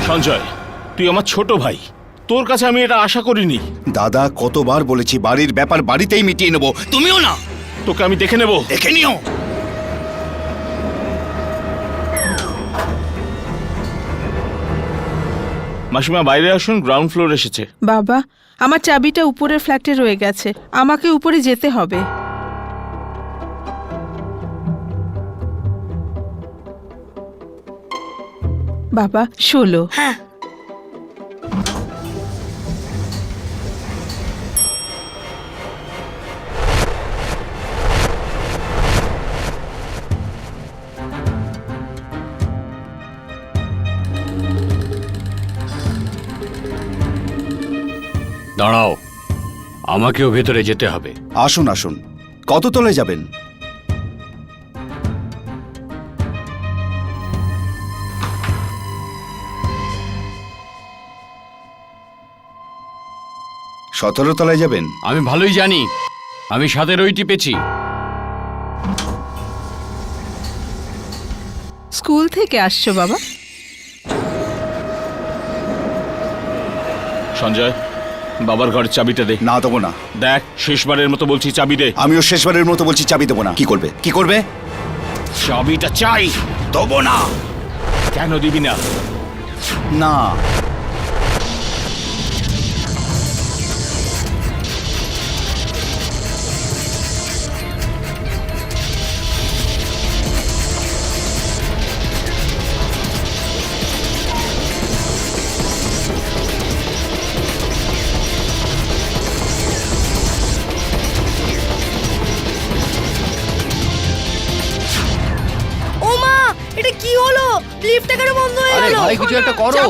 সঞ্জয়, তুই আমার ছোট ভাই, তোর কাছে আমি এটা আশা করিনি। দাদা, কতবার বলেছি বাড়ির ব্যাপার বাড়িতেই মিটিয়ে নেবো, তুমিও না। তোকে আমি দেখে নেব। দেখে নিও। মাসিমা বাইরে আসুন, গ্রাউন্ড ফ্লোর এসেছে। বাবা, আমার চাবিটা উপরের ফ্ল্যাটে রয়ে গেছে, আমাকে উপরে যেতে হবে। বাবা 16। হ্যাঁ, দাঁড়াও, আমাকেও ভেতরে যেতে হবে। আসুন আসুন, কত তলায় যাবেন? সতেরো তলায় যাবেন? আমি ভালোই জানি, আমি 17ই টিপেছি। স্কুল থেকে আসছো বাবা? সঞ্জয়, বাবার ঘরের চাবিটা দে। না, দেবো না। দেখ, শেষবারের মতো বলছি, চাবি দে। আমিও শেষবারের মতো বলছি, চাবি দেবো না। কি করবে? কি করবে? চাবিটা চাই। দেবো না। কেন দিবি না? না। ওমা, এটা কি হলো? লিফটটা কেন বন্ধ হয়ে গেল? ভাই, কিছু একটা করো।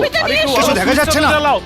কিছু দেখা যাচ্ছে না। চালাও।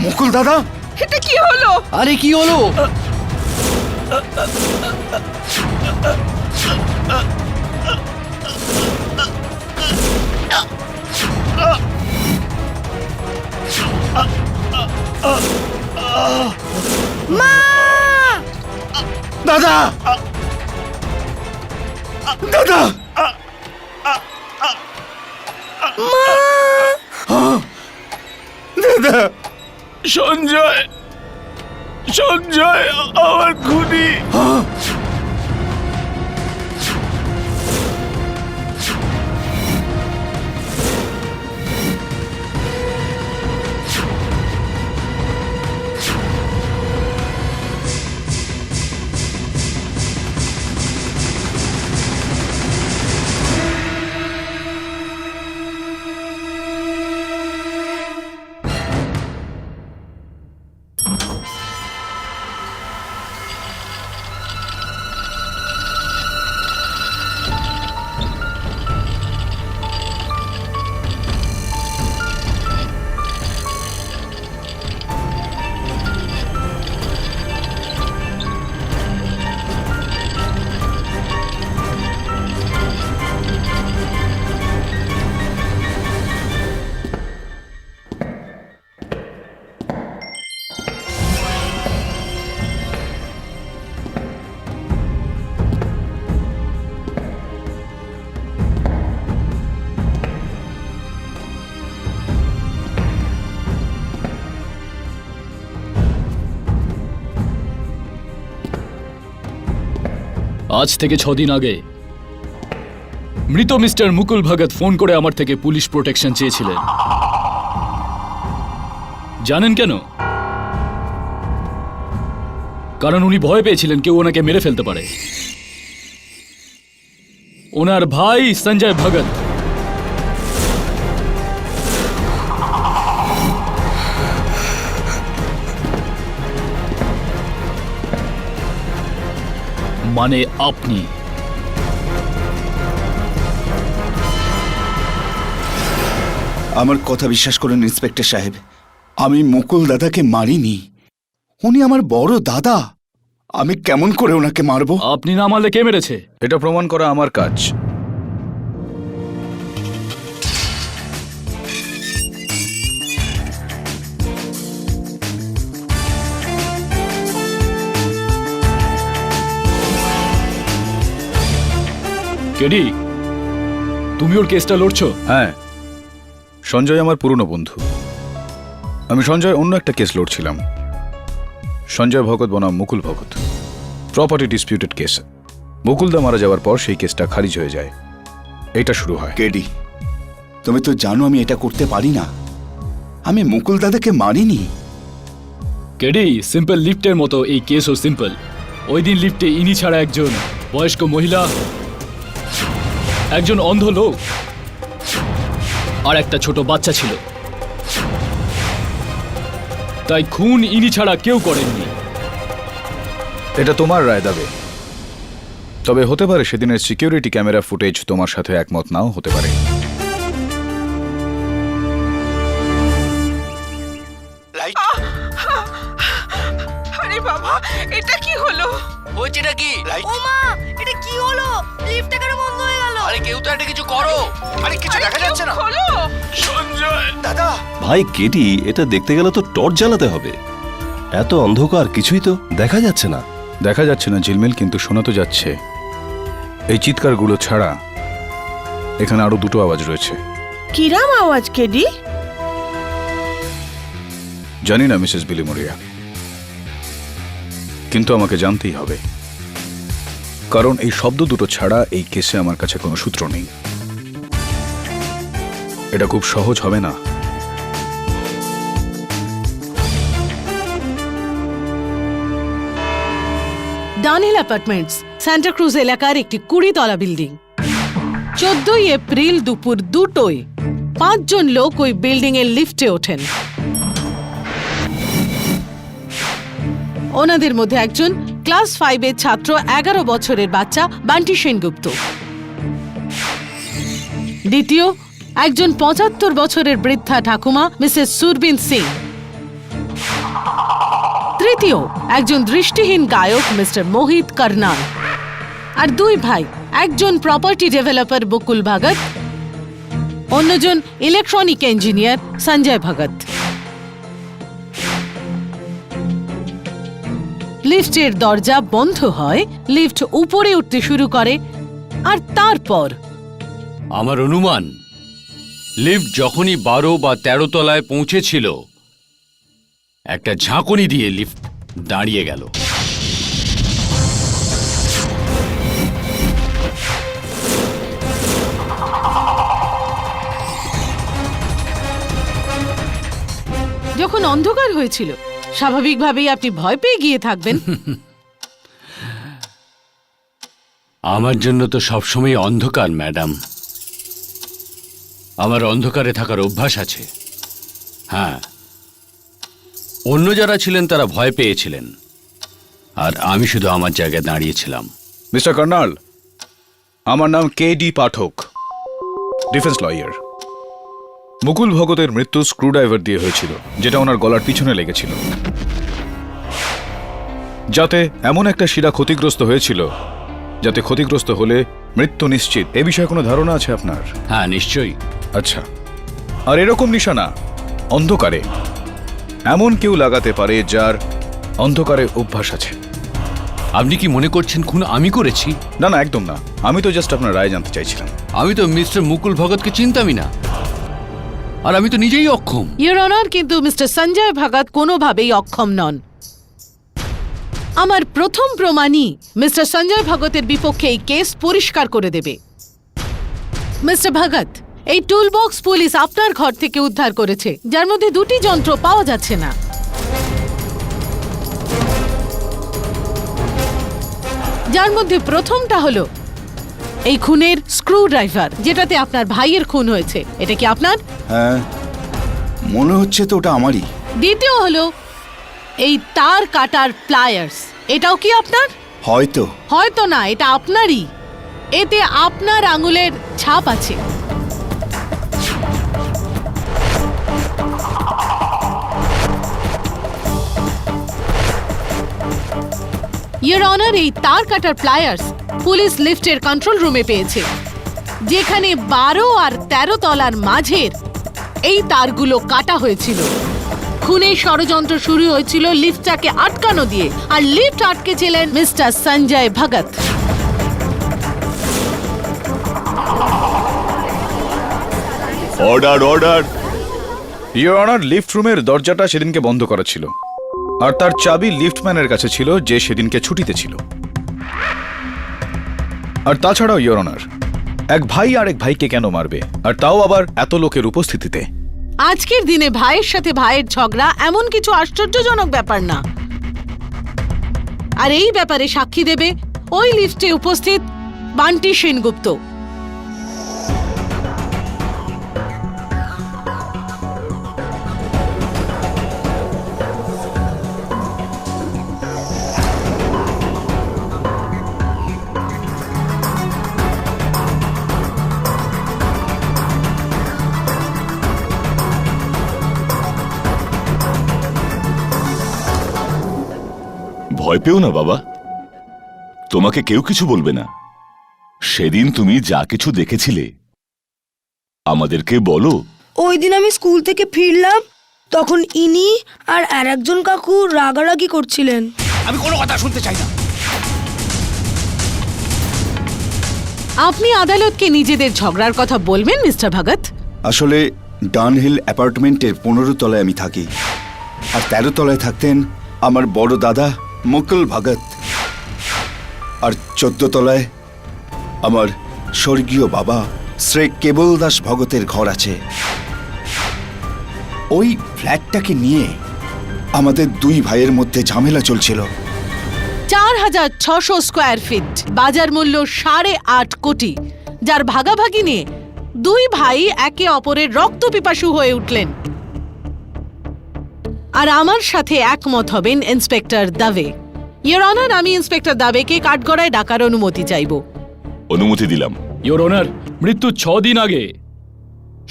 মুকুল দাদা, এটা কি হলো? আরে কি হলো? মা! দাদা, দাদা, দাদা। সঞ্জয়, সঞ্জয়, আমার খুনি। আজ থেকে 6 দিন আগে মৃত মিস্টার মুকুল ভগত ফোন করে আমার থেকে পুলিশ প্রোটেকশন চেয়েছিলেন। জানেন কেন? কারণ উনি ভয় পেয়েছিলেন কেউ ওনাকে মেরে ফেলতে পারে। ওনার ভাই সঞ্জয় ভগত মানে আপনি। আমার কথা বিশ্বাস করুন ইন্সপেক্টর সাহেব, আমি মুকুল দাদাকে মারিনি। উনি আমার বড় দাদা। আমি কেমন করে ওনাকে মারবো? আপনি না মারলে কে মেরেছে? এটা প্রমাণ করা আমার কাজ। কেডি, তুমি ওর কেসটা লড়ছো? হ্যাঁ, সঞ্জয় আমার পুরনো বন্ধু। আমি সঞ্জয় অন্য একটা কেস লড়ছিলাম। সঞ্জয় ভগত বনাম মুকুল ভগত, প্রপার্টি ডিসপিউটেড কেস। মুকুলদা মারা যাওয়ার পর সেই কেসটা খারিজ হয়ে যায়। এইটা শুরু হয়। কেডি, তুমি তো জানো আমি এটা করতে পারি না। আমি মুকুল দাদাকে মারিনি। কেডি, সিম্পল লিফটের মতো এই কেসও সিম্পল। ওই দিন লিফটে ইনি ছাড়া একজন বয়স্ক মহিলা, একজন অন্ধ লোক আর একটা ছোট বাচ্চা ছিল। তাই খুন ইনি ছাড়া কেউ করেননি। এটা তোমার রায় দাবে। তবে হতে পারে সেদিনের সিকিউরিটি ক্যামেরা ফুটেজ তোমার সাথে একমত নাও হতে পারে। আরে বাবা, এটা কি হলো? হয়েছেটা কি? ও মা, এটা কি হলো? লিফটটা কেন বন্ধ হয়ে গেল? আরে কেউ তো একটা কিছু করো। আরে কিছু দেখা যাচ্ছে না। হলো দাদা, ভাই কেটি, এটা দেখতে গেলে তো টর্চ জ্বালাতে হবে। এত অন্ধকার, কিছুই তো দেখা যাচ্ছে না। দেখা যাচ্ছে না ঝিলমিল, কিন্তু শোনা তো যাচ্ছে। এই চিৎকারগুলো ছাড়া এখানে আরো দুটো আওয়াজ রয়েছে। কিরাম আওয়াজ কেডি? জানি না মিসেস বিলিমোরিয়া, কিন্তু আমাকে জানতেই হবে। কারণ এই শব্দ দুটো ছাড়া এই কেসে আমার কাছে কোনো সূত্র নেই। এটা খুব সহজ হবে না। ডানহিল অ্যাপার্টমেন্টস, সান্টা ক্রুজ এলাকার একটি 20 তলা বিল্ডিং। 14 এপ্রিল দুপুর 2টোয় 5 জন লোক ওই বিল্ডিং এর লিফটে ওঠেন। ওনাদের মধ্যে একজন ক্লাস 5 এর ছাত্র 11 বছরের বাচ্চা বান্টি সেনগুপ্ত। দ্বিতীয় একজন 75 বছরের বৃদ্ধা ঠাকুমা মিসেস সুরবিন সিং। তৃতীয় একজন দৃষ্টিহীন গায়ক মিস্টার মোহিত কর্নাল। আর 2 ভাই, একজন প্রপার্টি ডেভেলপার বকুল ভগত, অন্যজন ইলেকট্রনিক ইঞ্জিনিয়ার সঞ্জয় ভগত। লিফটের দরজা বন্ধ হয়, লিফট উপরে উঠতে শুরু করে, আর তারপর আমার অনুমান, লিফট যখনই 12 বা 13 তলায় পৌঁছেছিল, একটা ঝাঁকুনি দিয়ে লিফট দাঁড়িয়ে গেল। যখন অন্ধকার হয়েছিল, স্বাভাবিকভাবেই আপনি ভয় পেয়ে গিয়ে থাকবেন। আমার জন্য তো সবসময় অন্ধকার, ম্যাডাম। আমার অন্ধকারে থাকার অভ্যাস আছে। হ্যাঁ, অন্য যারা ছিলেন তারা ভয় পেয়েছিলেন, আর আমি শুধু আমার জায়গায় দাঁড়িয়েছিলাম। মিস্টার কর্নাল, আমার নাম কেডি পাঠক, ডিফেন্স লয়ার। মুকুল ভগতের মৃত্যু স্ক্রুড্রাইভার দিয়ে হয়েছিল, যেটা ওনার গলার পিছনে লেগেছিল। যাতে এমন একটা শিরা ক্ষতিগ্রস্ত হয়েছিল, যাতে ক্ষতিগ্রস্ত হলে মৃত্যু নিশ্চিত। এ বিষয়ে কোনো ধারণা আছে আপনার? হ্যাঁ, নিশ্চয়ই। আচ্ছা, আর এরকম নিশানা অন্ধকারে এমন কেউ লাগাতে পারে যার অন্ধকারে অভ্যাস আছে। আপনি কি মনে করছেন খুন আমি করেছি? না না, একদম না। আমি তো জাস্ট আপনার রায় জানতে চাইছিলাম। আমি তো মিস্টার মুকুল ভগতকে চিনতামই না, আর আমি তো নিজেই অক্ষম। ইওর অনার, কিন্তু মিস্টার সঞ্জয় ভগত কোনোভাবেই অক্ষম নন। আমার প্রথম প্রমাণই মিস্টার সঞ্জয় ভগতের বিপক্ষে এই কেস পরিষ্কার করে দেবে। মিস্টার ভগত, এই টুল বক্স পুলিশ আপনার ঘর থেকে উদ্ধার করেছে, যার মধ্যে দুটি যন্ত্র পাওয়া যাচ্ছে না। যার মধ্যে প্রথমটা হলো এই খুনের স্ক্রু ড্রাইভার, যেটাতে আপনার ভাইয়ের খুন হয়েছে। এটা কি আপনার? হ্যাঁ, মনে হচ্ছে তো ওটা আমারই। দ্বিতীয় হলো এই তার কাটার প্লায়ার্স, এটাও কি আপনার? হয়তো। হয়তো না, এটা আপনারই। এতে আপনার আঙুলের ছাপ আছে। ইয়োর অনার, এই তার কাটার প্লায়ার্স পুলিশ লিফটের কন্ট্রোল রুমে পেয়েছে, যেখানে 12 আর 13 তলার মাঝের এই তারগুলো কাটা হয়েছিল। খুনের ষড়যন্ত্র শুরু হয়েছিল লিফটটাকে আটকানো দিয়ে, আর লিফট আটকেছিলেন mister Sanjay Bhagat. Order order. Your honour, lift রুমের দরজাটা সেদিনকে বন্ধ করা ছিল, আর তার চাবি লিফটম্যানের কাছে ছিল, যে সেদিনকে ছুটিতে ছিল। আর তাছাড়াও ইয়োর অনার, এক ভাই আরেক ভাইকে কেন মারবে, আর তাও আবার এত লোকের উপস্থিতিতে? আজকের দিনে ভাইয়ের সাথে ভাইয়ের ঝগড়া এমন কিছু আশ্চর্যজনক ব্যাপার না। আর এই ব্যাপারে সাক্ষী দেবে ওই লিফটে উপস্থিত বান্টি সেনগুপ্ত। ভয় পেও না বাবা, তোমাকে কেউ কিছু বলবে না। সেদিন তুমি যা কিছু দেখেছিলে আমাদেরকে বলো। ওই দিন আমি স্কুল থেকে ফিরলাম, তখন ইনি আর আরেকজন কাকু রাগারাগি করছিলেন। আমি কোনো কথা শুনতে চাই না। আপনি আদালতকে নিজেদের ঝগড়ার কথা বলবেন মিস্টার ভগত? আসলে ডানহিল অ্যাপার্টমেন্টের 15 তলায় আমি থাকি, আর 13 তলায় থাকতেন আমার বড় দাদা মুকুল ভগত, আর 14 তলায় আমার স্বর্গীয় বাবা শ্রী কেবল দাস ভগতের ঘর আছে। ওই ফ্ল্যাটটাকে নিয়ে আমাদের দুই ভাইয়ের মধ্যে ঝামেলা চলছিল। 4600 স্কোয়ার ফিট, বাজার মূল্য 8.5 কোটি, যার ভাগাভাগি নিয়ে দুই ভাই একে অপরের রক্ত পিপাসু হয়ে উঠলেন। আর আমার সাথে একমত হবেন ইন্সপেক্টর দাবে। ইয়োর অনার, আমি ইন্সপেক্টর দাবেকে কাঠগড়ায় ডাকার অনুমতি চাইব। অনুমতি দিলাম। ইয়োর অনার, মৃত্যুর 6 দিন আগে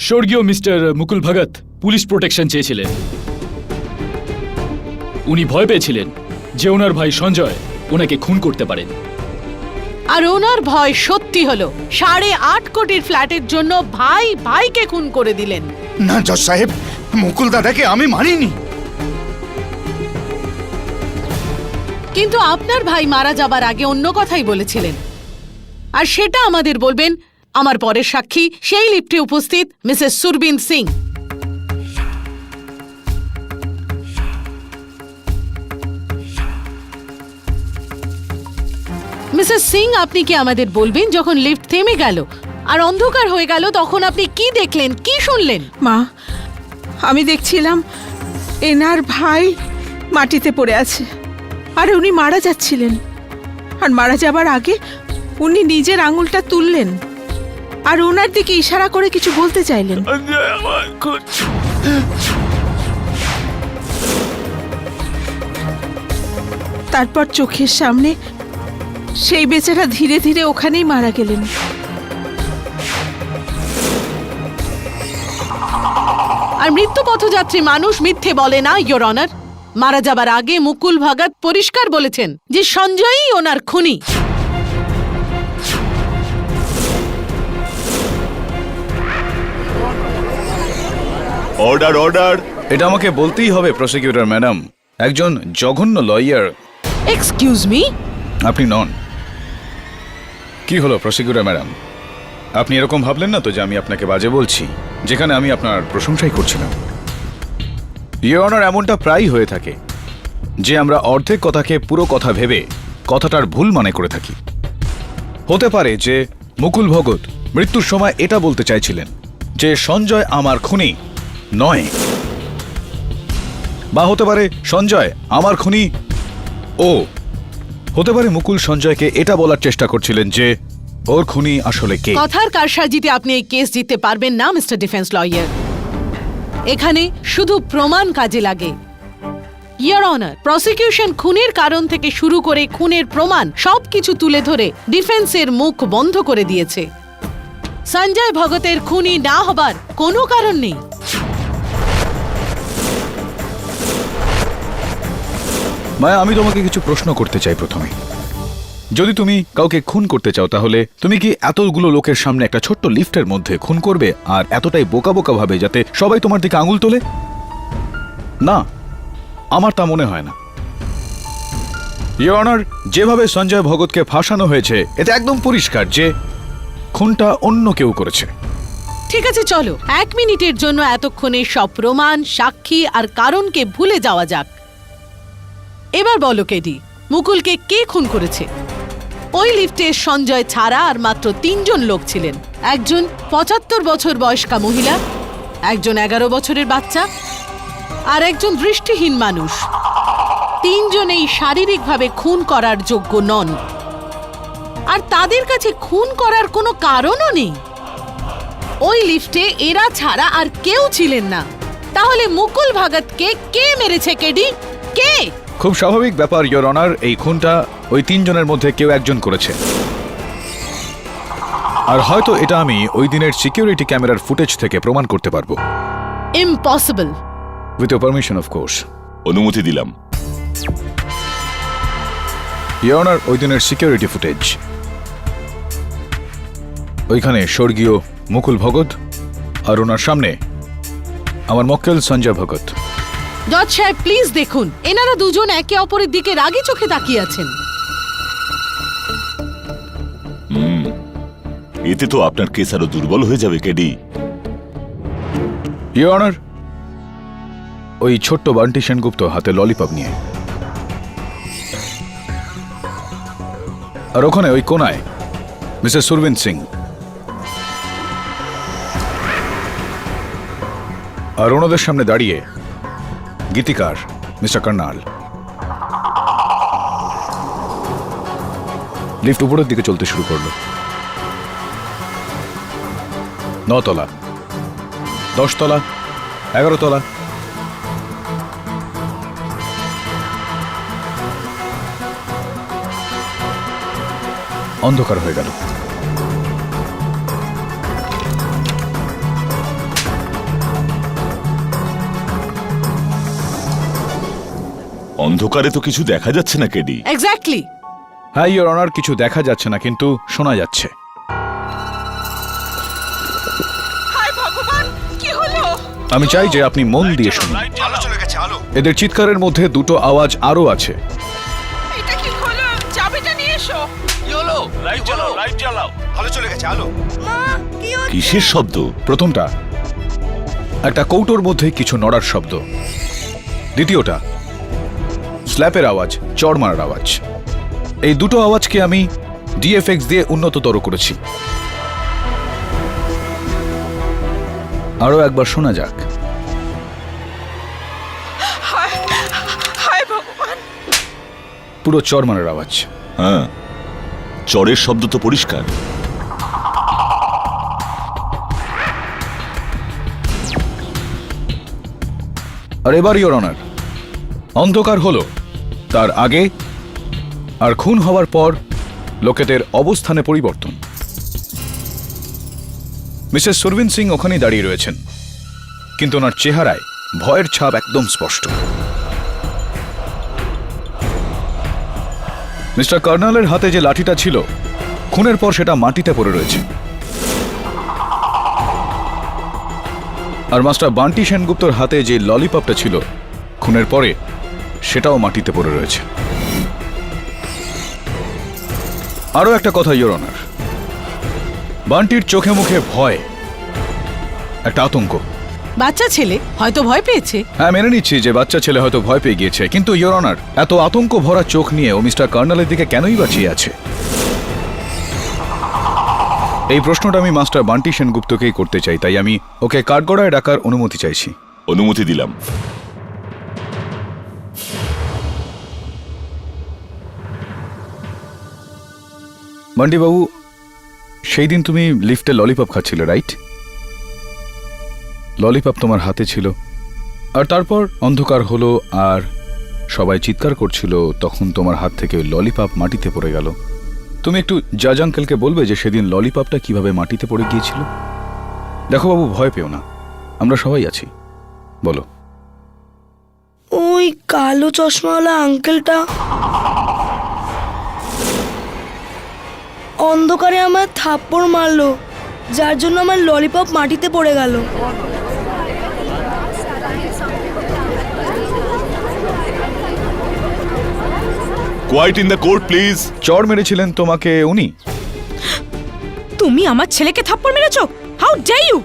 স্বর্গীয় মিস্টার মুকুল ভগত পুলিশ প্রোটেকশন চেয়েছিলেন। উনি ভয় পেয়েছিলেন যে ওনার ভাই সঞ্জয় ওনাকে খুন করতে পারেন। আর ওনার ভয় সত্যি হলো। 8.5 কোটির ফ্ল্যাটের জন্য ভাই ভাইকে খুন করে দিলেন। না জজ সাহেব, মুকুল দাদাকে আমি মারিনি। কিন্তু আপনার ভাই মারা যাবার আগে অন্য কথাই বলেছিলেন, আর সেটা আমাদের বলবেন আমার পরের সাক্ষী, সেই লিফটে উপস্থিত মিসেস সুরবিন সিং। মিসেস সিং, আপনি কি আমাদের বলবেন যখন লিফট থেমে গেল আর অন্ধকার হয়ে গেল, তখন আপনি কি দেখলেন, কি শুনলেন? মা, আমি দেখছিলাম এনার ভাই মাটিতে পড়ে আছে, আর উনি মারা যাচ্ছিলেন। আর মারা যাবার আগে উনি নিজের আঙুলটা তুললেন আর ওনার দিকে ইশারা করে কিছু বলতে চাইলেন। তারপর চোখের সামনে সেই বেচারা ধীরে ধীরে ওখানেই মারা গেলেন। আর মৃত্যু পথযাত্রী মানুষ মিথ্যে বলে না ইয়োর অনার। মারা যাবার আগে মুকুল ভগত পরিষ্কার বলেছেন যে সঞ্জয়ই ওনার খুনি। Order order. এটা আমাকে বলতেই হবে প্রসিকিউটর ম্যাডাম, একজন জঘন্য লয়ার এক্সকিউজ মি? আপনি নন। কি হলো প্রসিকিউটর ম্যাডাম, আপনি এরকম ভাবলেন না তো যে আমি আপনাকে বাজে বলছি, যেখানে আমি আপনার প্রশংসাই করছিলাম? ইয়োর অনার, এমনটা প্রায়ই হয়ে থাকে। যে আমরা অর্ধেক কথাকে পুরো কথা ভেবে কথাটার ভুল মানে করে থাকি। হতে পারে যে মুকুল ভগত মৃত্যুর সময় এটা বলতে চাইছিলেন যে সঞ্জয় আমার খুনি নয়, বা হতে পারে সঞ্জয় আমার খুনি ও। হতে পারে মুকুল সঞ্জয়কে এটা বলার চেষ্টা করছিলেন যে ওর খুনি আসলে কে। কথার কারসাজিতে আপনি এই কেস জিততে পারবেন না মিস্টার ডিফেন্স লয়ার। এখানে শুধু প্রমাণ কাজে লাগে। ইয়োর অনার, প্রসিকিউশন খুনের কারণ থেকে শুরু করে খুনের প্রমাণ সবকিছু তুলে ধরে ডিফেন্সের মুখ বন্ধ করে দিয়েছে। সঞ্জয় ভগতের খুনি না হবার কোনো কারণ নেই। মায়া, আমি তোমাকে কিছু প্রশ্ন করতে চাই। প্রথমে, যদি তুমি কাউকে খুন করতে চাও তাহলে তুমি কি এতগুলো লোকের সামনে একটা ছোট্ট লিফটের মধ্যে খুন করবে আর এতটাই বোকা বোকা ভাবে যাতে সবাই তোমার দিকে আঙুল তোলে? না, আমার তা মনে হয় না। ইয়োর অনার, যেভাবে সঞ্জয় ভগতকে ফাঁসানো হয়েছে এতে একদম পরিষ্কার যে খুনটা অন্য কেউ করেছে। ঠিক আছে, চলো 1 মিনিটের জন্য এতক্ষণে সব প্রমাণ, সাক্ষী আর কারণকে ভুলে যাওয়া যাক। এবার বলো কেডি, মুকুলকে কে খুন করেছে? ওই লিফটে সঞ্জয় ছাড়া আর মাত্র 3 জন লোক ছিলেন। একজন 75 বছর বয়স্কা মহিলা, একজন 11 বছরের বাচ্চা আর একজন দৃষ্টিহীন মানুষ। 3 জনেই শারীরিকভাবে খুন করার যোগ্য নন, আর তাদের কাছে খুন করার কোনো কারণও নেই। ওই লিফটে এরা ছাড়া আর কেউ ছিলেন না। তাহলে মুকুল ভগতকে কে মেরেছে কেডি? কে? খুব স্বাভাবিক ব্যাপার ইয়োর অনার, এই খুনটা ওই 3 জনের মধ্যে কেউ একজন করেছে। আর হয়তো এটা আমি ওই দিনের সিকিউরিটি ক্যামেরার ফুটেজ থেকে প্রমাণ করতে পারবো। Impossible. With your permission of course. অনুমতি দিলাম। ইয়োর অনার, ওই দিনের সিকিউরিটি ফুটেজ, ওইখানে স্বর্গীয় মুকুল ভগত আর ওনার সামনে আমার মক্কেল সঞ্জয় ভগত। জজ সাহেব, প্লিজ দেখুন, এনারা দুজন একে অপরের দিকে রাগী চোখে তাকিয়ে আছেন। এতে তো আপনার কেস আরো দুর্বল হয়ে যাবে কেডি। ইয়োর অনার, ওই ছোট্ট বান্টি সেনগুপ্ত হাতে ললিপপ নিয়ে, আর ওখানে ওই কোনায় মিসেস সুরবিন সিং, আর ওনাদের সামনে দাঁড়িয়ে গীতিকার মিস্টার কর্নাল। লিফট উপরের দিকে চলতে শুরু করলো। 9 তলা, 10 তলা, 11 তলা। অন্ধকার হয়ে গেল। অন্ধকারে তো কিছু দেখা যাচ্ছে না কেডি। এক্স্যাক্টলি। হ্যাঁ ইয়োর অনার, কিছু দেখা যাচ্ছে না কিন্তু শোনা যাচ্ছে। হায় ভগবান, কি হলো? আমি চাই যে আপনি মন দিয়ে শুনুন। এদের চিৎকারের মধ্যে দুটো আওয়াজ আরো আছে। এটা কি হলো? চাবিটা নিয়ে এসো। কিসের শব্দ? প্রথমটা একটা কৌটোর মধ্যে কিছু নড়ার শব্দ, দ্বিতীয়টা স্ল্যাপের আওয়াজ, চড় মারার আওয়াজ। এই দুটো আওয়াজকে আমি ডিএফএক্স দিয়ে উন্নততর করেছি। আরো একবার শোনা যাক। হায় ভগবান, পুরো চড় মারার আওয়াজ। হ্যাঁ, চরের শব্দ তো পরিষ্কার। আর এবার ইয়োর অনার, অন্ধকার হলো তার আগে আর খুন হওয়ার পর লোকেদের অবস্থানে পরিবর্তন। মিসেস সুরবিন সিং ওখানেই দাঁড়িয়ে রয়েছেন, কিন্তু ওনার চেহারায় ভয়ের ছাপ একদম স্পষ্ট। মিস্টার কর্নালের হাতে যে লাঠিটা ছিল খুনের পর সেটা মাটিতে পড়ে রয়েছে, আর মাস্টার বান্টি সেনগুপ্তর হাতে যে ললিপপটা ছিল খুনের পরে সেটাও মাটিতে পড়ে রয়েছে। আরো একটা কথা ইয়োর অনার, বান্টির চোখে মুখে ভয়, একটা আতঙ্ক। বাচ্চা ছেলে হয়তো ভয় পেয়েছে। হ্যাঁ, মেনে নিচ্ছি যে বাচ্চা ছেলে হয়তো ভয় পেয়ে গিয়েছে, কিন্তু ইয়োর অনার, এত আতঙ্ক ভরা চোখ নিয়ে ও মিস্টার কর্নালের দিকে কেনই বাঁচিয়ে আছে? এই প্রশ্নটা আমি মাস্টার বান্টি সেনগুপ্তকেই করতে চাই, তাই আমি ওকে কাঠগড়ায় ডাকার অনুমতি চাইছি। অনুমতি দিলাম। বান্টি বাবু, সেই দিন তুমি লিফটে ললিপপ খাচ্ছিলে, রাইট? ললিপপ তোমার হাতে ছিল, আর তারপর অন্ধকার হলো আর সবাই চিৎকার করছিল, তখন তোমার হাত থেকে ওই ললিপপ মাটিতে পড়ে গেল। তুমি একটু জাজ আঙ্কেলকে বলবে যে সেদিন ললিপপটা কিভাবে মাটিতে পড়ে গিয়েছিল? দেখো বাবু, ভয় পেও না, আমরা সবাই আছি, বলো। ওই কালো চশমাওয়ালা আঙ্কেলটা অন্ধকারে আমার থাপ্পড় মারলো, যার জন্য আমার ললিপপ মাটিতে পড়ে গেল। Quiet in the court please. চড় মেরেছিলেন তোমাকে উনি? তুমি আমার ছেলেকে থাপ্পড় মেরেছো? How dare you!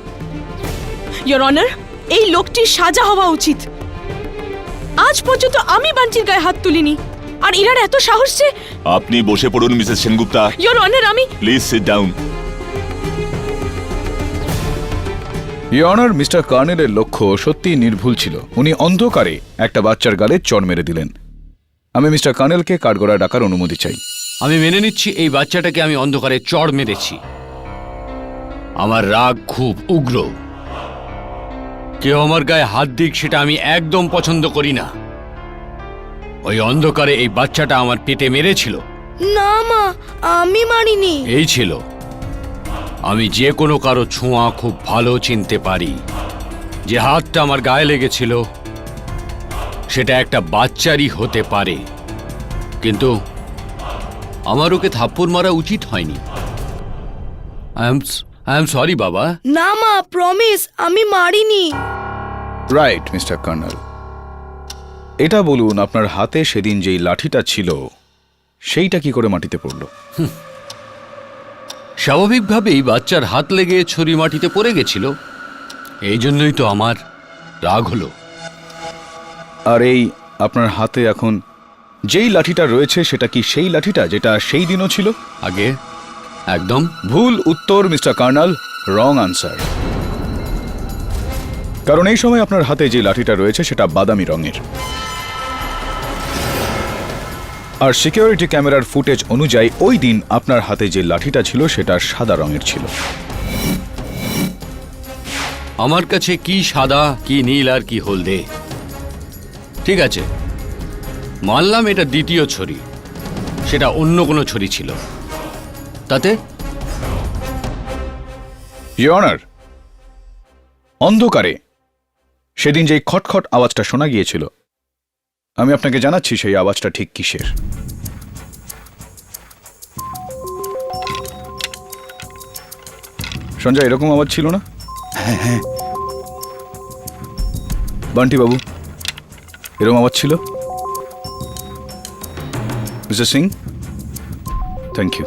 Your honour, এই লোকটির সাজা হওয়া উচিত। আজ পর্যন্ত আমি বান্টির গায়ে হাত তুলিনি, আর ইনার এত সাহস যে... আপনি বসে পড়ুন মিসেস সেনগুপ্তা। ইয়োর অনার, আমি... please sit down. Your honour, mister কর্নেলের লক্ষ্য সত্যিই নির্ভুল ছিল। উনি অন্ধকারে একটা বাচ্চার গালে চড় মেরে দিলেন। আমি মিস্টার কর্নেলকে কাঠগড়ায় ডাকার অনুমতি চাই। আমি মেনে নিচ্ছি এই বাচ্চাটাকে আমি অন্ধকারে চড় মেরেছি। আমার রাগ খুব উগ্র। কেউ আমার গায়ে হাত দিক সেটা আমি একদম পছন্দ করি না। ওই অন্ধকারে এই বাচ্চাটা আমার পেটে মেরেছিল। না মা, আমি মারিনি। এই ছিল। আমি যে কোনো কারো ছোঁয়া খুব ভালো চিনতে পারি। যে হাতটা আমার গায়ে লেগেছিল সেটা একটা বাচ্চারই হতে পারে, কিন্তু আমার ওকে থাপ্পড় মারা উচিত হয়নি। আই এম সরি বাবা। না মা, প্রমিস, আমি মারিনি। রাইট মিস্টার কর্নেল, এটা বলুন, আপনার হাতে সেদিন যেই লাঠিটা ছিল সেইটা কি করে মাটিতে পড়ল? স্বাভাবিকভাবেই বাচ্চার হাত লেগে ছুরি মাটিতে পড়ে গেছিল, এই জন্যই তো আমার রাগ হলো। আর এই আপনার হাতে এখন যেই লাঠিটা রয়েছে সেটা কি সেই লাঠিটা যেটা সেই দিনও ছিল? আগে একদম ভুল উত্তর মিস্টার কর্নাল, রং আনসার। কারণ এই সময় আপনার হাতে যে লাঠিটা রয়েছে সেটা বাদামি রঙের, আর সিকিউরিটি ক্যামেরার ফুটেজ অনুযায়ী ওই দিন আপনার হাতে যে লাঠিটা ছিল সেটা সাদা রঙের ছিল। আমার কাছে কি সাদা, কি নীল আর কি হলদে। ঠিক আছে, মানলাম এটা দ্বিতীয় ছড়ি, সেটা অন্য কোনো ছড়ি ছিল, তাতে? ইয়োর অনার, অন্ধকারে সেদিন যেই খটখট আওয়াজটা শোনা গিয়েছিল, আমি আপনাকে জানাচ্ছি সেই আওয়াজটা ঠিক কিসের। সঞ্জয়, এরকম আওয়াজ ছিল না? হ্যাঁ হ্যাঁ। বান্টি বাবু, এরকম আওয়াজ ছিল? Mister Singh, thank you.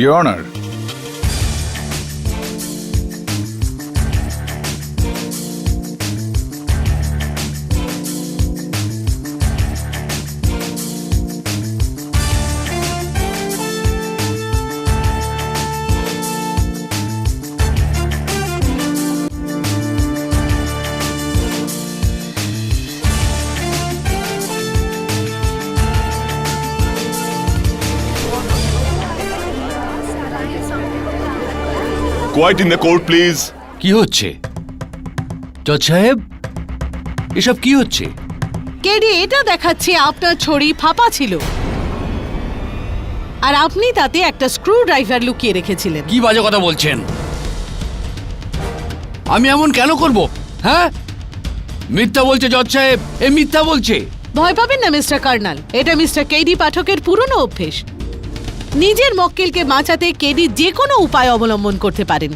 Your honour, quiet in the court please. কি হচ্ছে জজ সাহেব? এসব কি হচ্ছে? কেডি এটা দেখাচ্ছে আপনার ছড়ি ফাঁপা ছিল, আর আপনি তাতে একটা স্ক্রু ড্রাইভার লুকিয়ে রেখেছিলেন। কি বাজে কথা বলছেন? আমি এমন কেন করব? হ্যাঁ, মিথ্যা বলছে জজ সাহেব, এ মিথ্যা বলছে। ভয় পাবেন না মিস্টার কর্নাল, এটা মিস্টার কেডি পাঠকের পুরনো অভ্যেস। নিজের মক্কেলকে বাঁচাতে কেডি যে কোনো উপায় অবলম্বন করতে পারেন,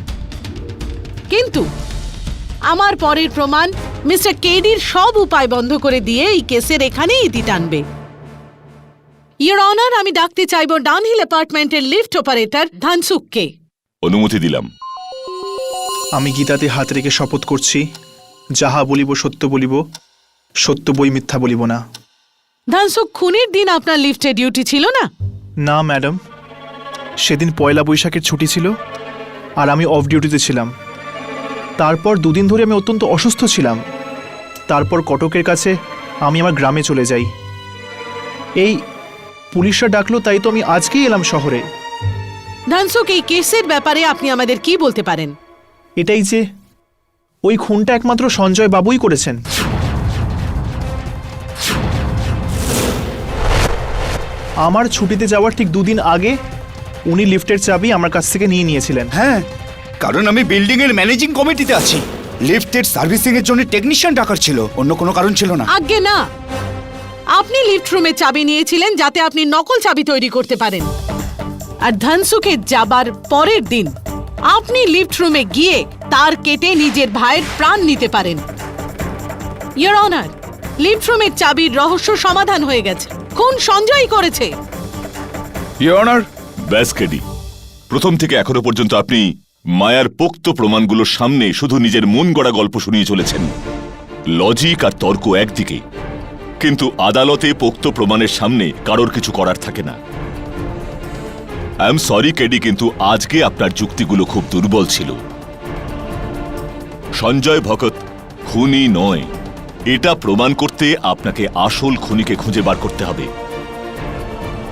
কিন্তু আমার পরের প্রমাণ মিস্টার কেডির সব উপায় বন্ধ করে দিয়ে এই কেসের এখানেই ইতি টানবে। ইয়োর অনার, আমি ডাকতে চাইব ডানহিল অ্যাপার্টমেন্টের লিফট অপারেটর ধানসুককে। অনুমতি দিলাম। আমি গীতাতে হাত রেখে শপথ করছি, যাহা বলিব সত্য বলিব, সত্য বই মিথ্যা বলিব না। ধানসুক, খুনের দিন আপনার লিফটে ডিউটি ছিল না? না ম্যাডাম, সেদিন পয়লা বৈশাখের ছুটি ছিল আর আমি অফ ডিউটিতে ছিলাম। তারপর দুদিন ধরে আমি অত্যন্ত অসুস্থ ছিলাম। তারপর কটকের কাছে আমি আমার গ্রামে চলে যাই। এই পুলিশরা ডাকলো, তাই তো আমি আজকেই এলাম শহরে। ধানসুক, এই কেসের ব্যাপারে আপনি আমাদের কি বলতে পারেন? এটাই যে ওই খুনটা একমাত্র সঞ্জয় বাবুই করেছেন। আমার ছুটিতে যাওয়ার ঠিক দুদিন আগে উনি লিফটের চাবি আমার কাছ থেকে নিয়ে নিয়েছিলেন। হ্যাঁ, কারণ আমি বিল্ডিং এর ম্যানেজিং কমিটিতে আছি। লিফটের সার্ভিসিং এর জন্য টেকনিশিয়ান ডাকার ছিল, অন্য কোনো কারণ ছিল না। আজ্ঞে না, আপনি লিফট রুমে চাবি নিয়েছিলেন যাতে আপনি নকল চাবি তৈরি করতে পারেন। আর ধানসুকে যাবার পরের দিন আপনি লিফট রুমে গিয়ে তার কেটে নিজের ভাইয়ের প্রাণ নিতে পারেন। ইয়োর অনার, লিফট রুমের চাবির রহস্য সমাধান হয়ে গেছে। খুন সঞ্জয় করেছে। ইওর অনার, ব্যাস কেডি, প্রথম থেকে এখনো পর্যন্ত আপনি মায়ার পোক্ত প্রমাণগুলোর সামনে শুধু নিজের মন গড়া গল্প শুনিয়ে চলেছেন। লজিক আর তর্ক একদিকে, কিন্তু আদালতে পোক্ত প্রমাণের সামনে কারোর কিছু করার থাকে না। আই এম সরি কেডি, কিন্তু আজকে আপনার যুক্তিগুলো খুব দুর্বল ছিল। সঞ্জয় ভগত খুনি নয়, এটা প্রমাণ করতে আপনাকে আসল খুনিকে খুঁজে বার করতে হবে।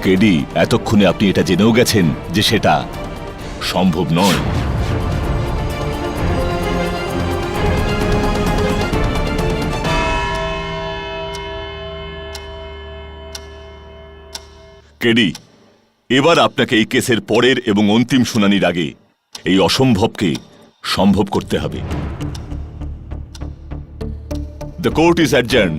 কেডি, এতক্ষণে আপনি এটা জেনেও গেছেন যে সেটা সম্ভব নয়। কেডি, এবার আপনাকে এই কেসের পরের এবং অন্তিম শুনানির আগে এই অসম্ভবকে সম্ভব করতে হবে। The court is adjourn.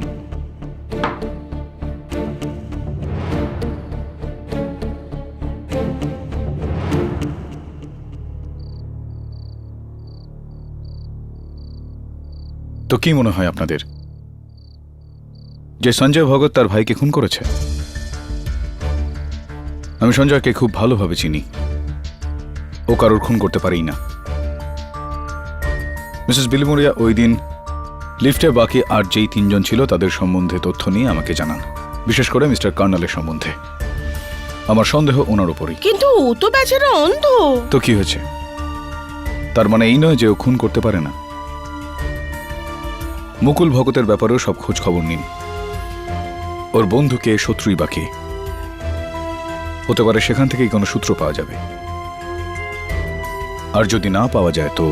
তো কি মনে হয় আপনাদের যে সঞ্জয় ভগত তার ভাইকে খুন করেছে? আমি সঞ্জয়কে খুব ভালোভাবে চিনি। ও কারোর খুন করতে পারেই না। মিসেস বিলিমোরিয়া ওই দিন লিফটে বাকি আর যেই তিনজন ছিল তাদের সম্বন্ধে তথ্য নিয়ে আমাকে জানান, বিশেষ করে মিস্টার কার্নালের সম্বন্ধে। আমার সন্দেহ ওনার উপরই। কিন্তু ও তো বেচারা অন্ধ। তো কি হয়েছে? তার মানে এই নয় যে ও খুন করতে পারে না। মুকুল ভগতের ব্যাপারেও সব খোঁজ খবর নিন। ওর বন্ধুকে, শত্রুই বাকি হতে পারে, সেখান থেকেই কোনো সূত্র পাওয়া যাবে। আর যদি না পাওয়া যায় তো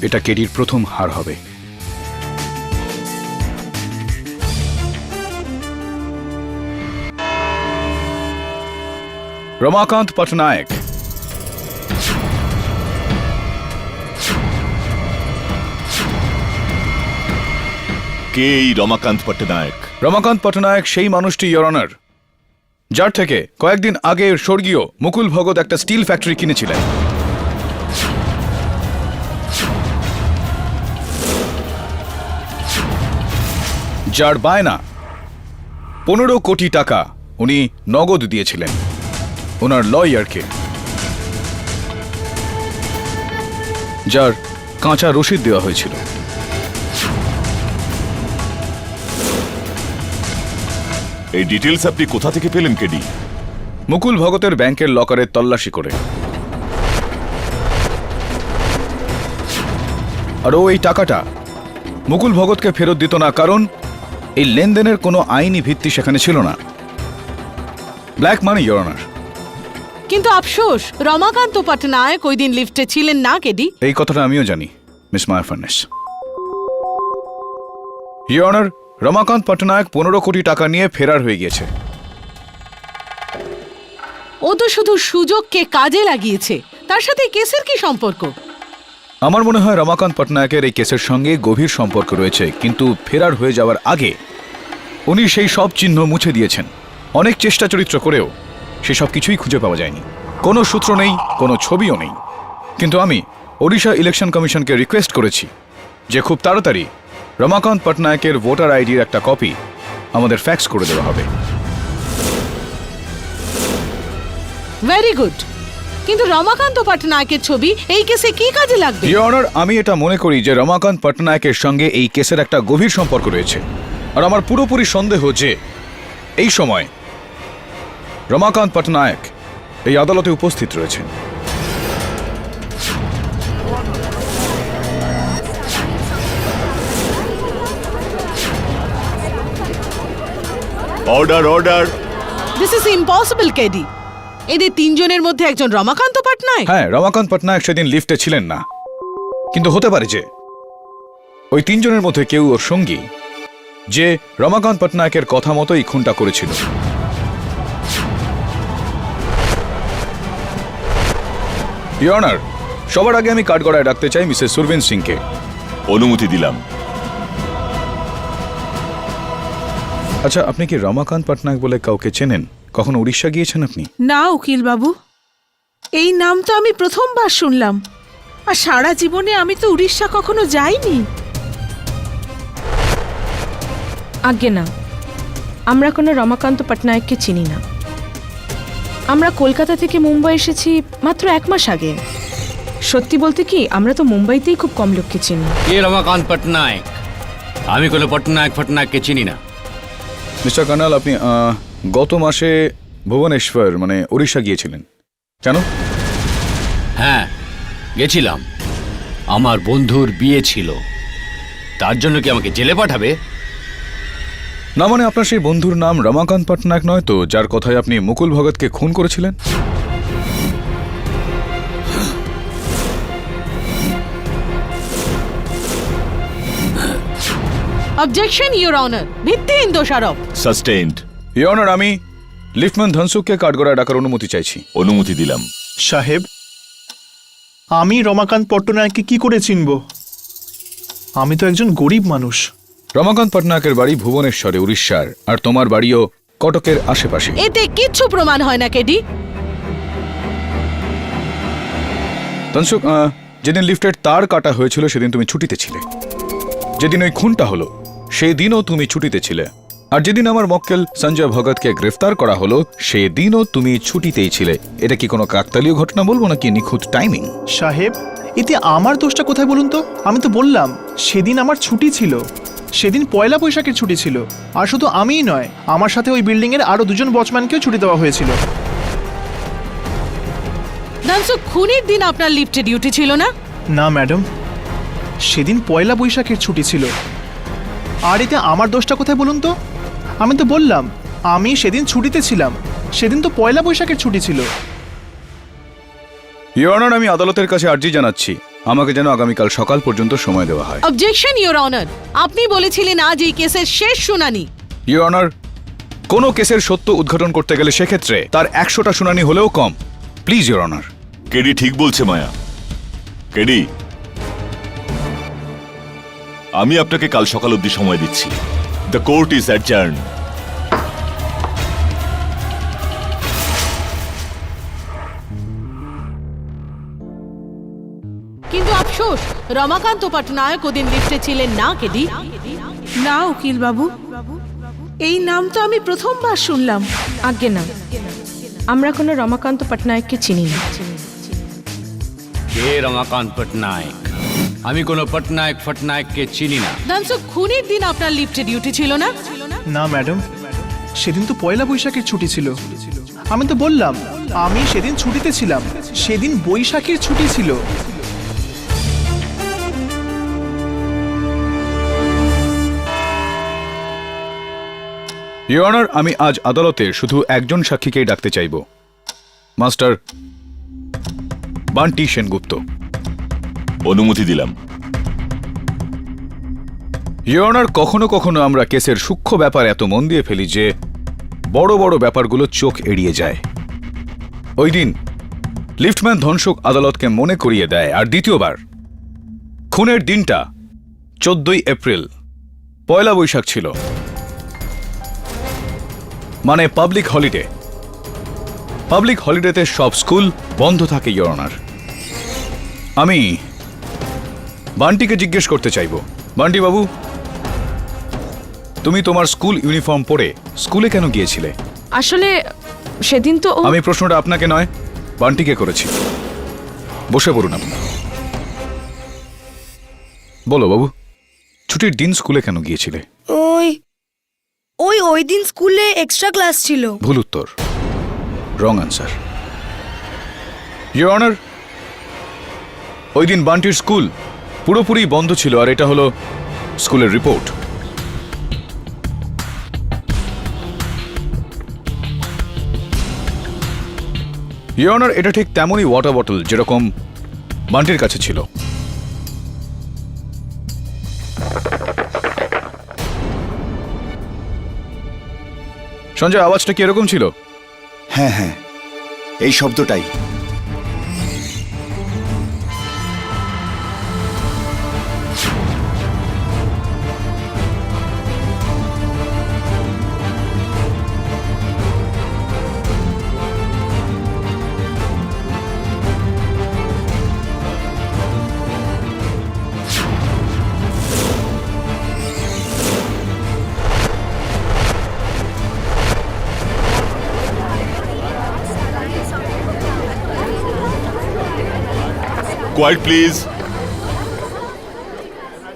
এটা কেডির প্রথম হার হবে। রমাকান্ত পটনায়ক। কে এই রমাকান্ত পটনায়ক? রমাকান্ত পটনায়ক সেই মানুষটি, ইওর অনার, যার থেকে কয়েকদিন আগে স্বর্গীয় মুকুল ভগত একটা স্টিল ফ্যাক্টরি কিনেছিলেন। যার বায়না 15 কোটি টাকা উনি নগদ দিয়েছিলেন ওনার লয়ারকে, যার কাঁচা রসিদ দেওয়া হয়েছিল। এই ডিটেলস আপনি কোথা থেকে পেলেন কেডি? মুকুল ভগতের ব্যাংকের লকারে তল্লাশি করে। আর ও এই টাকাটা মুকুল ভগতকে ফেরত দিত না, কারণ এই লেনদেনের কোনো আইনি ভিত্তি সেখানে ছিল না। Black money, your honour. কিন্তু আফসোস, রমাকান্ত পটনায়ক ওই দিন লিফটে ছিলেন না কেডি। এই কথাটা আমিও জানি, miss Maya furnace. Your honour, Ramakanta Patnaik 15 কোটি টাকা নিয়ে ফেরার হয়ে গিয়েছে। ও তো শুধু সুযোগকে কাজে লাগিয়েছে। তার সাথে কেসের কি সম্পর্ক? আমার মনে হয় রমাকান্ত পটনায়কের এই কেসের সঙ্গে গভীর সম্পর্ক রয়েছে, কিন্তু ফেরার হয়ে যাওয়ার আগে উনি সেই সব চিহ্ন মুছে দিয়েছেন। অনেক চেষ্টা চরিত্র করেও সেসব কিছুই খুঁজে পাওয়া যায়নি। কোনো সূত্র নেই, কোনো ছবিও নেই। কিন্তু আমি ওড়িশা ইলেকশন কমিশনকে রিকোয়েস্ট করেছি যে খুব তাড়াতাড়ি রমাকান্ত পটনায়কের ভোটার আইডির একটা কপি আমাদের ফ্যাক্স করে দেওয়া হবে। Very good. কিন্তু রমাকান্ত পটনায়কের ছবি এই কেসে কি কাজে লাগবে? ইওর অনার, আমি এটা মনে করি যে রমাকান্ত পটনায়কের সঙ্গে এই কেসের একটা গভীর সম্পর্ক রয়েছে। আর আমার পুরোপুরি সন্দেহ যে এই সময় রমাকান্ত পটনায়ক এই আদালতে উপস্থিত রয়েছেন। Order order. This is impossible KD. এদের তিনজনের মধ্যে একজন রমাকান্ত পটনায়ক। হ্যাঁ, রমাকান্ত পটনায়ক সেদিন লিফটে ছিলেন না, কিন্তু হতে পারে যে ওই তিনজনের মধ্যে কেউ ওর সঙ্গী, যে রমাকান্ত পটনায়কের কথা মতোই খুনটা করেছিল। ইওর অনার, সবার আগে আমি কাঠগড়ায় ডাকতে চাই মিসেস সুরভিন সিংকে। অনুমতি দিলাম। আচ্ছা, আপনি কি রমাকান্ত পটনায়ক বলে কাউকে চেনেন? কখনো উড়িষ্যা গিয়েছেন আপনি? না উকিল বাবু, এই নাম তো আমি প্রথমবার শুনলাম। আর সারা জীবনে আমি তো উড়িষ্যা কখনো যাইনি। আজ্ঞে না, আমরা কোনো রমাকান্ত পটনায়ককে চিনি না। আমরা কলকাতা থেকে মুম্বাই এসেছি মাত্র 1 মাস আগে। সত্যি বলতে কি, আমরা তো মুম্বাইতেই খুব কম লোককে চিনি। কে রমাকান্ত পটনায়ক? আমি কোনো পটনায়ককে চিনি না। মিস্টার কার্নাল, আপনি গত মাসে ভুবনেশ্বর মানে উড়িষ্যা গিয়েছিলেন, কেন? হ্যাঁ, গেছিলাম। আমার বন্ধুর বিয়ে ছিল, তার জন্য কি আমাকে জেলে পাঠাবে? না মানে, আপনার সেই বন্ধুর নাম রমাকান্ত পটনায়ক নয় তো, যার কথায় আপনি মুকুল ভগতকে খুন করেছিলেন? অবজেকশন ইওর অনার, ভিত্তিহীন দোষারোপ। সাস্টেইনড। ইওর অনার, আমি লিফটম্যান ধনসুখকে কাঠগড়ায় ডাকার অনুমতি চাইছি। অনুমতি দিলাম। সাহেব, আমি রমাকান্ত পট্টনায়ককে কি করে চিনব? আমি তো একজন গরিব মানুষ। রমাকান্ত পটনায়কের বাড়ি ভুবনেশ্বরে উড়িষ্যার, আর তোমার বাড়িও কটকের আশেপাশে। এতে কিচ্ছু প্রমাণ হয় না কেডি। ধনসুখ, যেদিন লিফটের তার কাটা হয়েছিল সেদিন তুমি ছুটিতে ছিলে। যেদিন ওই খুনটা হলো সেদিনও তুমি ছুটিতে ছিলে। আর যেদিন আমার মক্কেল সঞ্জয় ভগতকে গ্রেফতার করা হলো সেদিনও তুমি ছুটিতেই ছিলে। এটা কি কোনো কাকতালীয় ঘটনা বলবো নাকি নিখুঁত টাইমিং? সাহেব, এতে আমার দোষটা কোথায় বলুন তো? আমি তো বললাম সেদিন আমার ছুটি ছিল। সেদিন পয়লা বৈশাখের ছুটি ছিল। আর শুধু আমিই নয়, আমার সাথে ওই বিল্ডিংয়ের আরো 2জন ওয়াচম্যানকেও ছুটি দেওয়া হয়েছিল। ধনসুখ, খুনের দিন আপনার লিফটে ডিউটি ছিল না? না ম্যাডাম, সেদিন পয়লা বৈশাখের ছুটি ছিল। আর এতে আমার দোষটা কোথায় বলুন তো? আমি তো বললাম আমি সেদিন ছুটিতে ছিলাম। সেদিন তো পয়লা বৈশাখের ছুটি ছিল। ইওর অনার, আমি আদালতের কাছে আর্জি জানাচ্ছি আমাকে যেন আগামীকাল সকাল পর্যন্ত সময় দেওয়া হয়। অবজেকশন ইওর অনার, আপনি বলেছিলেন আজ এই কেসের শেষ শুনানি। ইওর অনার, কোনো কেসের সত্য উদ্ঘাটন করতে গেলে সেক্ষেত্রে তার 100টা শুনানি হলেও কম। Please your honour. কেডি ঠিক বলছে মায়া। কেডি, আমি আপনাকে কাল সকাল অবধি সময় দিচ্ছি। The court is adjourn. কিন্তু আফসোস, রমাকান্ত পটনায়ক ওদিন লিফটে ছিলেন না কেডি। না উকিল বাবু, এই নাম তো আমি প্রথমবার শুনলাম। আজ্ঞে না, আমরা কোনো রমাকান্ত পটনায়ককে চিনি না। কে রমাকান্ত পটনায়ক? আমি কোনো পটনায়ককে চিনি না। ধনসুখ, খুনের দিন আপনার লিফটে ডিউটি ছিল না? না ম্যাডাম, সেদিন তো পয়লা বৈশাখের ছুটি ছিল। আমি তো বললাম আমি সেদিন ছুটিতে ছিলাম। সেদিন বৈশাখের ছুটি ছিল। ইওর অনার, আমি আজ আদালতে শুধু একজন সাক্ষীকেই ডাকতে চাইব, মাস্টার বান্টি সেনগুপ্ত। অনুমতি দিলাম। ইওর অনার, কখনো কখনো আমরা কেসের সূক্ষ্ম ব্যাপার এত মন দিয়ে ফেলি যে বড় বড় ব্যাপারগুলো চোখ এড়িয়ে যায়। ওই দিন লিফটম্যান ধনসুখ আদালতকে মনে করিয়ে দেয়। আর দ্বিতীয়বার খুনের দিনটা 14ই এপ্রিল, পয়লা বৈশাখ ছিল, মানে পাবলিক হলিডে। পাবলিক হলিডেতে সব স্কুল বন্ধ থাকে ইওর অনার। আমি বান্টিকে জিজ্ঞেস করতে চাইব, বান্টি বাবু, তুমি তোমার স্কুল ইউনিফর্ম পরে স্কুলে কেন গিয়েছিলে? আসলে সেদিন তো আমি প্রশ্নটা আপনাকে নয় বান্টিকে করেছি। বসে পড়ুন আপনি। বলো বাবু, ছুটির দিন স্কুলে কেন গিয়েছিলে? ওই দিন স্কুলে এক্সট্রা ক্লাস ছিল। ভুল উত্তর, রং আনসার। ইওর অনার, ওই দিন বান্টির স্কুল পুরোপুরি বন্ধ ছিল, আর এটা হলো স্কুলের রিপোর্ট। ইওর অনার, এটা ঠিক তেমনই ওয়াটার বটল যেরকম বান্টির কাছে ছিল। সঞ্জয়, আওয়াজটা কি এরকম ছিল? হ্যাঁ হ্যাঁ, এই শব্দটাই। Quite please.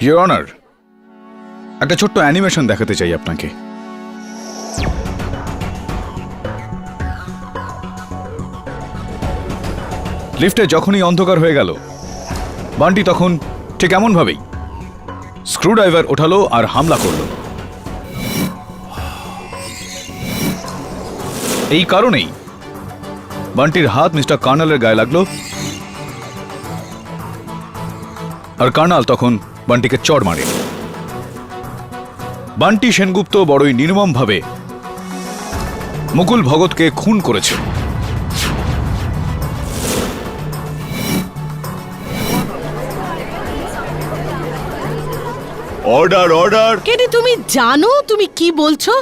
ইওর অনার, একটা ছোট্ট অ্যানিমেশন দেখাতে চাই আপনাকে। লিফটে যখনই অন্ধকার হয়ে গেল, বান্টি তখন ঠিক এমন ভাবেই স্ক্রুড্রাইভার ওঠালো আর হামলা করলো। এই কারণেই বান্টির হাত মিস্টার কার্নালের গায়ে লাগলো, আর কার্নাল তখন বান্টিকে চড় মারে। বান্টি সেনগুপ্ত বড়ই নির্মমভাবে মুকুল ভগতকে খুন করেছে। Order order. কেডি, তুমি জানো তুমি কি বলছো?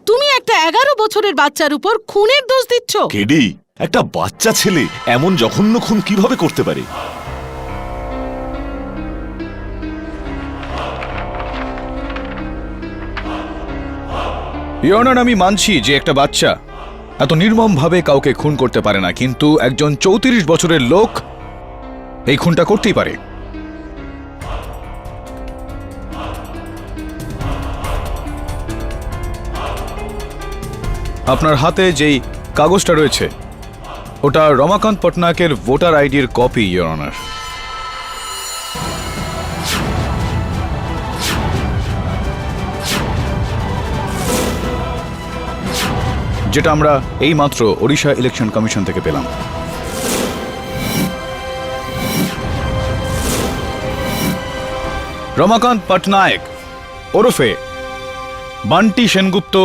তুমি একটা 11 বছরের বাচ্চার উপর খুনের দোষ দিচ্ছ। কেডি, একটা বাচ্চা ছেলে এমন জঘন্য খুন কিভাবে করতে পারে? ইওর অনার, আমি মানছি যে একটা বাচ্চা এত নির্মমভাবে কাউকে খুন করতে পারে না, কিন্তু একজন 34 বছরের লোক এই খুনটা করতেই পারে। আপনার হাতে যেই কাগজটা রয়েছে ওটা রমাকান্ত পটনায়কের ভোটার আইডির কপি, ইওর অনার। যেটা আমরা এইমাত্র ওড়িশা ইলেকশন কমিশন থেকে পেলাম। রমাকান্ত পটনায়ক ওরফে বান্টি সেনগুপ্ত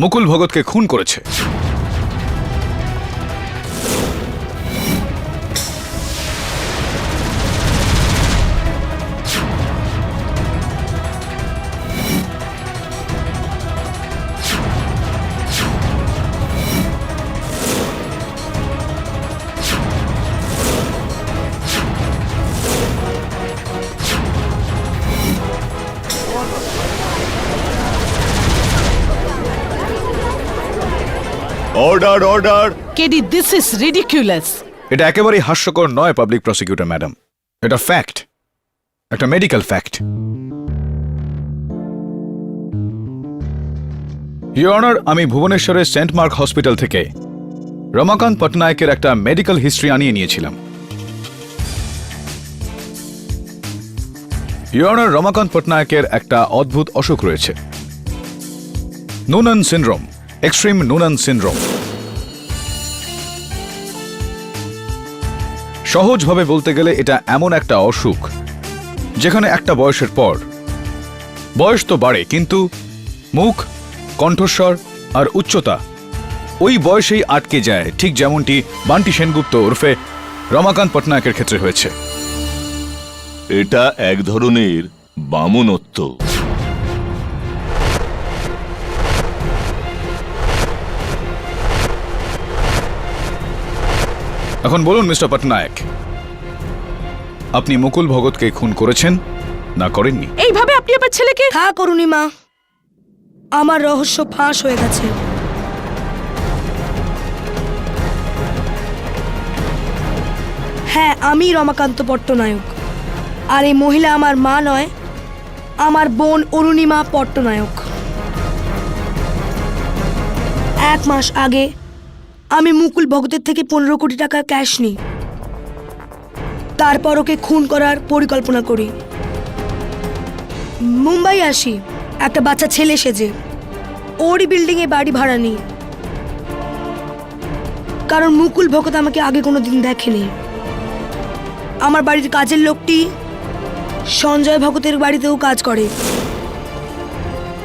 মুকুল ভগতকে খুন করেছে। Order order. KD, this is ridiculous. এটা একেবারেই হাস্যকর নয় পাবলিক প্রসিকিউটর ম্যাডাম, এটা ফ্যাক্ট, একটা মেডিকেল ফ্যাক্ট। ইওর অনার, আমি ভুবনেশ্বরের সেন্ট মার্ক হসপিটাল থেকে রমাকান্ত পটনায়কের একটা মেডিকেল হিস্ট্রি আনিয়ে নিয়েছিলাম। ইওর অনার, রমাকান্ত পটনায়কের একটা অদ্ভুত অসুখ রয়েছে, নুনান সিনড্রোম, এক্সট্রিম নুনান সিনড্রোম। সহজভাবে বলতে গেলে এটা এমন একটা অসুখ যেখানে একটা বয়সের পর বয়স তো বাড়ে, কিন্তু মুখ, কণ্ঠস্বর আর উচ্চতা ওই বয়সেই আটকে যায়, ঠিক যেমনটি বান্টি সেনগুপ্ত ওরফে রমাকান্ত পটনায়কের ক্ষেত্রে হয়েছে। এটা এক ধরনের বামনত্ব। এখন বলুন মিস্টার পটনায়ক, আপনি মুকুল ভগতকে খুন করেছেন না করেননি? এইভাবে আপনি আমার ছেলেকে থাক অরুণিমা, আমার রহস্য ফাঁস হয়ে গেছে। হ্যাঁ, আমি রমাকান্ত পট্টনায়ক। আর এই মহিলা আমার মা নয়, আমার বোন অরুণিমা পট্টনায়ক। 1 মাস আগে আমি মুকুল ভগতের থেকে 15 কোটি টাকা ক্যাশ নিই, তারপর ওকে খুন করার পরিকল্পনা করি। মুম্বাই আসি একটা বাচ্চা ছেলে সেজে, ওরই বিল্ডিংয়ে বাড়ি ভাড়া নিই, কারণ মুকুল ভগত আমাকে আগে কোনোদিন দেখেনি। আমার বাড়ির কাজের লোকটি সঞ্জয় ভগতের বাড়িতেও কাজ করে।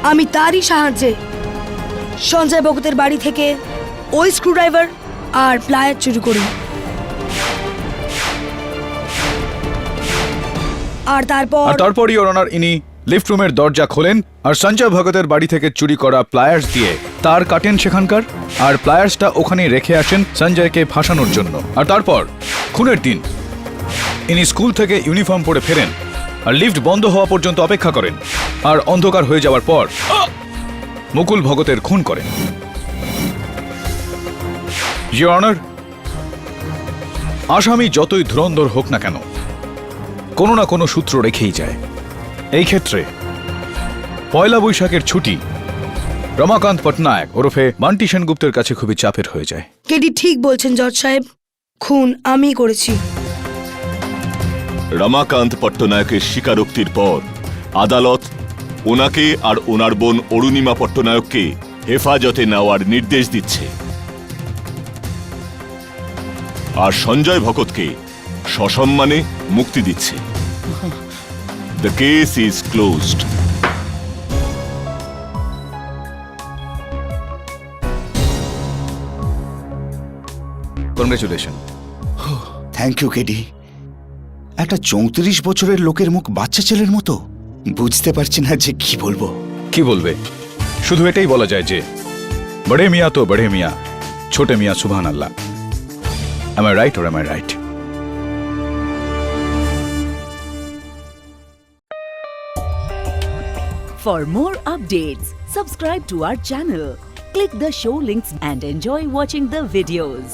আমি তারই সাহায্যে সঞ্জয় ভগতের বাড়ি থেকে ওই স্ক্রুড্রাইভার আর প্লায়ার চুরি করি। আর তারপর ইওর অনার ইনি লিফট রুমের দরজা খোলেন আর সঞ্জয় ভগতের বাড়ি থেকে চুরি করা প্লায়ার্স দিয়ে তার কাটেন সেখানকার, আর প্লায়ার্সটা ওখানেই রেখে আসেন সঞ্জয়কে ফাঁসানোর জন্য। আর তারপর খুনের দিন ইনি স্কুল থেকে ইউনিফর্ম পরে ফেরেন আর লিফট বন্ধ হওয়া পর্যন্ত অপেক্ষা করেন, আর অন্ধকার হয়ে যাওয়ার পর মুকুল ভগতের খুন করেন। ইওর অনার, আসামি যতই ধুরন্ধর হোক না কেন, কোনো না কোনো সূত্র রেখেই যায়। এই ক্ষেত্রে পয়লা বৈশাখের ছুটি রমাকান্ত পটনায়ক ওরফে বান্টি সেনগুপ্তের কাছে খুবই চাপের হয়ে যায়। কেডি ঠিক বলছেন জজ সাহেব, খুন আমি করেছি। রমাকান্ত পট্টনায়কের স্বীকারোক্তির পর আদালত ওনাকে আর ওনার বোন অরুণিমা পট্টনায়ককে হেফাজতে নেওয়ার নির্দেশ দিচ্ছে, আর সঞ্জয় ভগতকে সসম্মানে মুক্তি দিচ্ছে। The case is closed. Congratulation. Thank you KD. একটা 34 বছরের লোকের মুখ বাচ্চা ছেলের মতো, বুঝতে পারছি না যে কি বলবো। কি বলবে? শুধু এটাই বলা যায় যে বড়ে মিয়া তো বড়ে মিয়া, ছোটে মিয়া সুবহান আল্লাহ। Am I right or am I right? For more updates, subscribe to our channel, click the show links and enjoy watching the videos.